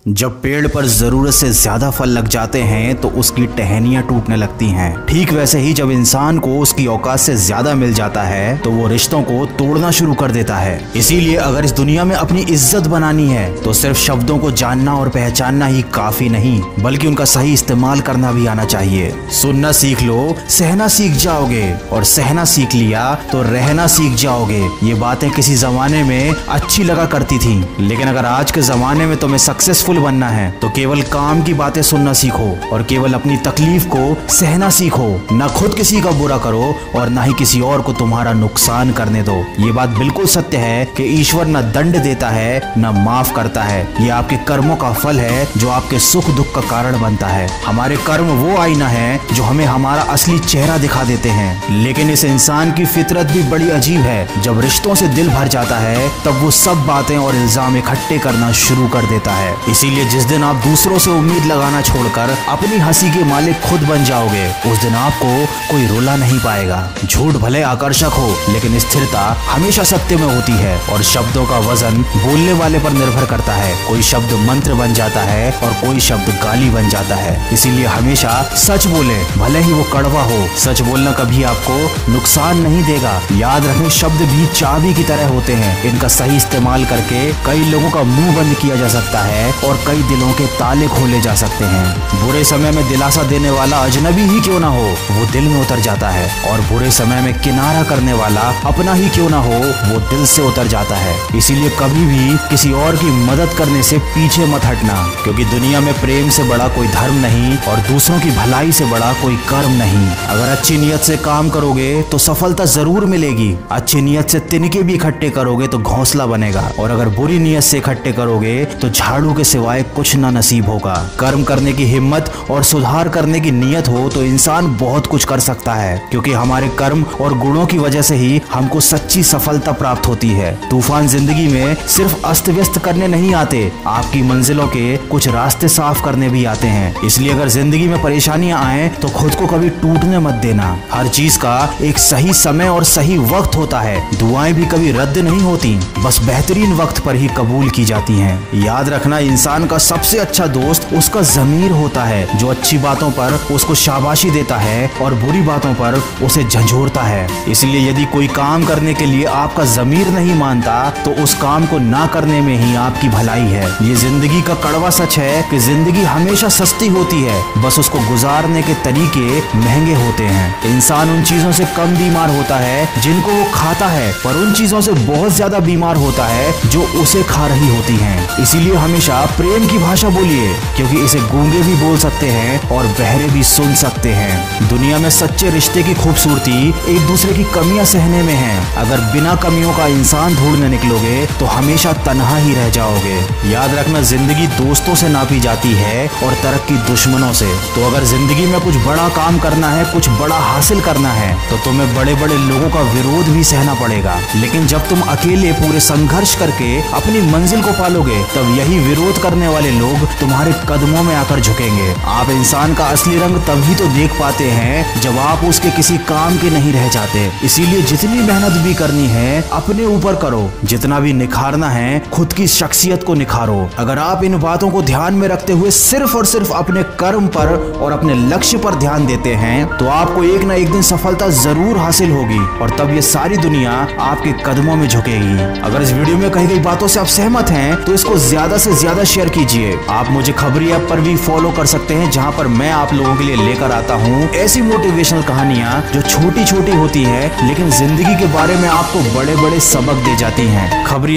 जब पेड़ पर जरूरत से ज्यादा फल लग जाते हैं तो उसकी टहनियां टूटने लगती हैं। ठीक वैसे ही जब इंसान को उसकी औकात से ज्यादा मिल जाता है तो वो रिश्तों को तोड़ना शुरू कर देता है। इसीलिए अगर इस दुनिया में अपनी इज्जत बनानी है तो सिर्फ शब्दों को जानना और पहचानना ही काफी नहीं, बल्कि उनका सही इस्तेमाल करना भी आना चाहिए। सुनना सीख लो, सहना सीख जाओगे, और सहना सीख लिया तो रहना सीख जाओगे। ये बातें किसी जमाने में अच्छी लगा करती थी, लेकिन अगर आज के जमाने में तुम्हें सक्सेसफुल बनना है तो केवल काम की बातें सुनना सीखो और केवल अपनी तकलीफ को सहना सीखो। न खुद किसी का बुरा करो और न ही किसी और को तुम्हारा नुकसान करने दो। ये बात बिल्कुल सत्य है कि ईश्वर न दंड देता है न माफ करता है। ये आपके कर्मों का फल है जो आपके सुख दुख का कारण बनता है। हमारे कर्म वो आईना है जो हमें हमारा असली चेहरा दिखा देते हैं। लेकिन इस इंसान की फितरत भी बड़ी अजीब है। जब रिश्तों से दिल भर जाता है तब वो सब बातें और इल्जाम इकट्ठे करना शुरू कर देता है। इसीलिए जिस दिन आप दूसरों से उम्मीद लगाना छोड़कर अपनी हंसी के मालिक खुद बन जाओगे, उस दिन आपको कोई रुला नहीं पाएगा। झूठ भले आकर्षक हो, लेकिन स्थिरता हमेशा सत्य में होती है और शब्दों का वजन बोलने वाले पर निर्भर करता है। कोई शब्द मंत्र बन जाता है और कोई शब्द गाली बन जाता है। इसीलिए हमेशा सच बोले, भले ही वो कड़वा हो। सच बोलना कभी आपको नुकसान नहीं देगा। याद रखें, शब्द भी चाबी की तरह होते हैं। इनका सही इस्तेमाल करके कई लोगों का मुंह बंद किया जा सकता है और कई दिलों के ताले खोले जा सकते हैं। बुरे समय में दिलासा देने वाला अजनबी ही क्यों ना हो, वो दिल में उतर जाता है, और बुरे समय में किनारा करने वाला अपना ही क्यों ना हो, वो दिल से उतर जाता है। इसीलिए कभी भी किसी और की मदद करने से पीछे मत हटना, क्योंकि दुनिया में प्रेम से बड़ा कोई धर्म नहीं और दूसरों की भलाई से बड़ा कोई कर्म नहीं। अगर अच्छी नीयत से काम करोगे तो सफलता जरूर मिलेगी। अच्छी नीयत से तिनके भी इकट्ठे करोगे तो घोंसला बनेगा, और अगर बुरी नीयत से इकट्ठे करोगे तो झाड़ू के सिवाय कुछ ना नसीब होगा। कर्म करने की हिम्मत और सुधार करने की नीयत हो तो इंसान बहुत कुछ कर सकता है, क्योंकि हमारे कर्म और गुणों की वजह से ही हमको सच्ची सफलता प्राप्त होती है। तूफान जिंदगी में सिर्फ अस्त व्यस्त करने नहीं आते, आपकी मंजिलों के कुछ रास्ते साफ करने भी आते हैं। इसलिए अगर जिंदगी में परेशानियां आए तो खुद को कभी टूटने मत देना। हर चीज का एक सही समय और सही वक्त होता है। दुआएं भी कभी रद्द नहीं होती, बस बेहतरीन वक्त पर ही कबूल की जाती हैं। याद रखना, इंसान का सबसे अच्छा दोस्त उसका ज़मीर होता है, जो अच्छी बातों पर उसको शाबाशी देता है और बुरी बातों पर उसे झंझोरता है। इसलिए यदि कोई काम करने के लिए आपका ज़मीर नहीं मानता तो उस काम को ना करने में ही आपकी भलाई है। ये जिंदगी का कड़वा सच है कि जिंदगी हमेशा सस्ती होती है, बस उसको गुजारने के तरीके महंगे होते हैं। इंसान उन चीजों से कम बीमार होता है जिनको वो खाता है, पर उन चीजों से बहुत ज्यादा बीमार होता है जो उसे खा रही होती हैं। इसीलिए हमेशा प्रेम की भाषा बोलिए, क्योंकि इसे गूंगे भी बोल सकते हैं और बहरे भी सुन सकते हैं। दुनिया में सच्चे रिश्ते की खूबसूरती एक दूसरे की कमियां सहने में है। अगर बिना कमियों का इंसान ढूंढने निकलोगे तो हमेशा तन्हा ही रह जाओगे। याद रखना, जिंदगी दोस्तों से नापी जाती है और तरक्की दुश्मनों से। तो अगर जिंदगी में कुछ बड़ा काम करना है, कुछ बड़ा हासिल करना है, तो तुम्हें बड़े बड़े लोगों का विरोध भी सहना पड़ेगा। लेकिन जब तुम अकेले पूरे संघर्ष करके अपनी मंजिल को पालोगे, तब यही विरोध करने वाले लोग तुम्हारे कदमों में आकर झुकेंगे। आप इंसान का असली रंग तभी तो देख पाते हैं जब आप उसके किसी काम के नहीं रह जाते। इसीलिए जितनी मेहनत भी करनी है अपने ऊपर करो, जितना भी निखारना है खुद की शख्सियत को निखारो। अगर आप इन बातों को ध्यान में रखते हुए सिर्फ और सिर्फ अपने कर्म पर और अपने लक्ष्य पर ध्यान देते हैं तो आपको एक ना एक दिन सफलता जरूर हासिल होगी, और तब ये सारी दुनिया आपके कदमों में झुकेगी। अगर इस वीडियो में कही गई बातों से आप सहमत हैं तो इसको ज्यादा से ज्यादा शेयर कीजिए। आप मुझे खबरी ऐप पर भी फॉलो कर सकते हैं, जहां पर मैं आप लोगों के लिए लेकर आता हूं ऐसी मोटिवेशनल कहानियां जो छोटी छोटी होती है लेकिन जिंदगी के बारे में आपको बड़े बड़े सबक दे जाती हैं। खबरी